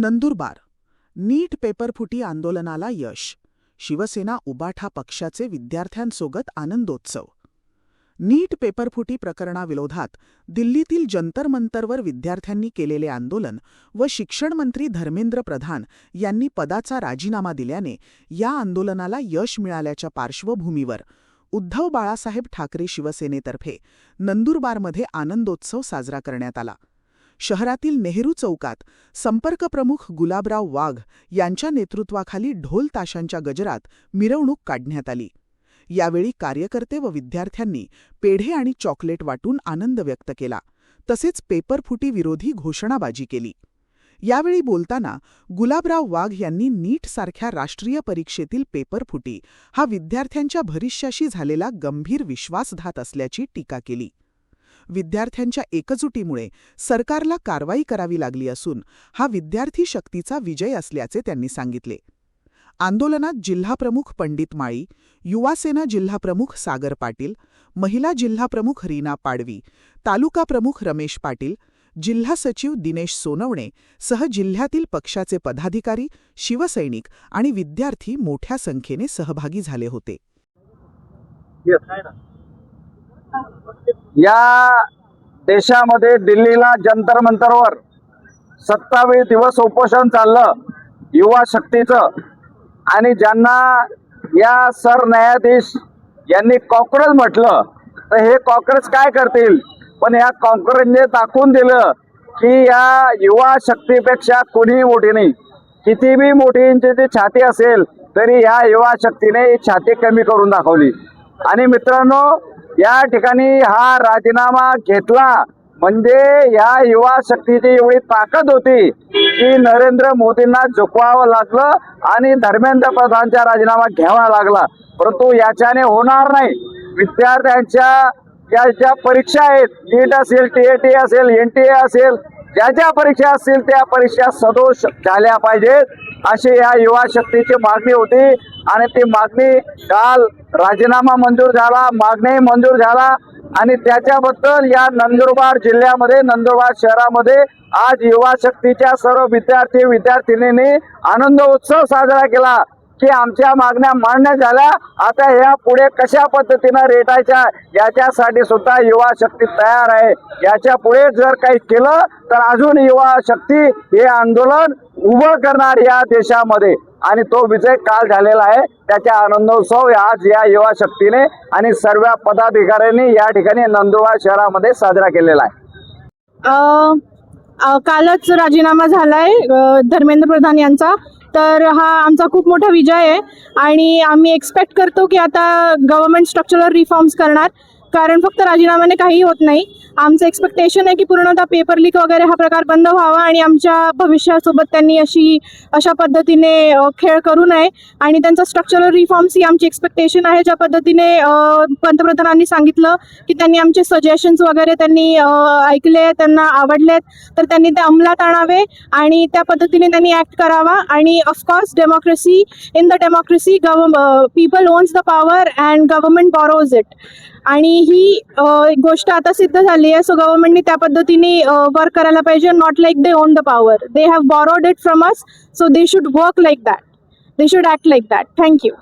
नंदुरबार. नीट पेपरफुटी आंदोलनाला यश. शिवसेना उबाठा पक्षाचे विद्यार्थ्यांसोबत आनंदोत्सव. नीट पेपरफुटी प्रकरणाविरोधात दिल्लीतील जंतर मंतरवर विद्यार्थ्यांनी केलेले आंदोलन व शिक्षण मंत्री धर्मेंद्र प्रधान यांनी पदाचा राजीनामा दिल्याने या आंदोलनाला यश मिळाल्याच्या पार्श्वभूमीवर उद्धव बाळासाहेब ठाकरे शिवसेनेतर्फे नंदुरबारमध्ये आनंदोत्सव साजरा करण्यात आला. शहरातील नेहरू चौकात संपर्कप्रमुख गुलाबराव वाघ यांच्या नेतृत्वाखाली ढोल ताशांच्या गजरात मिरवणूक काढण्यात आली. यावेळी कार्यकर्ते व विद्यार्थ्यांनी पेढे आणि चॉकलेट वाटून आनंद व्यक्त केला. तसेच पेपरफुटी विरोधी घोषणाबाजी केली. यावेळी बोलताना गुलाबराव वाघ यांनी नीटसारख्या राष्ट्रीय परीक्षेतील पेपरफुटी हा विद्यार्थ्यांच्या भविष्याशी झालेला गंभीर विश्वासघात असल्याची टीका केली. विद्यार्थ्यांच्या एकजुटीमुळे सरकारला कारवाई करावी लागली असून हा विद्यार्थी शक्तीचा विजय असल्याचे त्यांनी सांगितले. आंदोलनात जिल्हाप्रमुख पंडित माळी, युवासेना जिल्हाप्रमुख सागर पाटील, महिला जिल्हाप्रमुख रीना पाडवी, तालुका प्रमुख रमेश पाटील, जिल्हा सचिव दिनेश सोनवणे सह जिल्ह्यातील पक्षाचे पदाधिकारी, शिवसैनिक आणि विद्यार्थी मोठ्या संख्येने सहभागी झाले होते. या देशामध्ये दिल्लीला जंतर मंतरवर 27 दिवस उपोषण चाललं युवा शक्तीचं. आणि ज्यांना या सरन्यायाधीश यांनी कॉक्रोच म्हटलं, तर हे कॉक्रोच काय करतील. पण या कॉक्रोचने दाखवून दिलं की या युवा शक्तीपेक्षा कोणीही मोठी नाही. कितीही मोठींची ती छाती असेल तरी या युवा शक्तीने छाती कमी करून दाखवली. आणि मित्रांनो, या ठिकाणी हा राजीनामा घेतला म्हणजे या युवा शक्तीची एवढी ताकद होती की नरेंद्र मोदींना झुकवावं लागलं आणि धर्मेंद्र प्रधानचा राजीनामा घ्यावा लागला. परंतु याच्याने होणार नाही. विद्यार्थ्यांच्या या ज्या परीक्षा आहेत, नीट असेल, TAT असेल, NTA असेल, ज्या ज्या परीक्षा असतील त्या परीक्षा सदोष झाल्या पाहिजेत अशी या युवा शक्तीची मागणी होती. आणि ती मागणी काल राजीनामा मंजूर झाला, मागणी मंजूर झाला. आणि त्याच्याबद्दल या नंदुरबार जिल्ह्यामध्ये, नंदुरबार शहरामध्ये आज युवा शक्तीच्या सर्व विद्यार्थिनींनी आनंद उत्सव साजरा केला की आमच्या मागण्या मान्य झाल्या. आता या पुढे कशा पद्धतीनं रेटायच्या याच्यासाठी सुद्धा युवा शक्ती तयार आहे. याच्या पुढे जर काही केलं तर अजून युवा शक्ती हे आंदोलन उभं करणार या देशामध्ये. आणि तो विजय काल झालेला आहे. त्याचा आनंदोत्सव आज या युवा शक्तीने आणि सर्व पदाधिकाऱ्यांनी या ठिकाणी नंदुरबार शहरामध्ये साजरा केलेला आहे. कालच राजीनामा झालाय धर्मेंद्र प्रधान यांचा. तर हा आमचा खूप मोठा विजय आहे आणि आम्ही एक्सपेक्ट करतो की आता गव्हर्नमेंट स्ट्रक्चरल रिफॉर्म्स करणार. कारण फक्त राजीनाम्याने काही होत नाही. आमचं एक्सपेक्टेशन आहे की पूर्णतः पेपर लीक वगैरे हा प्रकार बंद व्हावा आणि आमच्या भविष्यासोबत त्यांनी अशा पद्धतीने खेळ करू नये. आणि त्यांचा स्ट्रक्चरल रिफॉर्म्स ही आमची एक्सपेक्टेशन आहे. ज्या पद्धतीने पंतप्रधानांनी सांगितलं की त्यांनी आमचे सजेशन्स वगैरे त्यांनी ऐकले, त्यांना आवडलेत, तर त्यांनी ते अंमलात आणावे आणि त्या पद्धतीने त्यांनी ॲक्ट करावा. आणि of course democracy, in the democracy people owns the power and government borrows it. आणि ही गोष्ट आता सिद्ध झाली आहे. सो गव्हर्नमेंटनी त्या पद्धतीने वर्क करायला पाहिजे. Not like they on the power, they have borrowed it from us, so they should work like that, they should act like that. Thank you.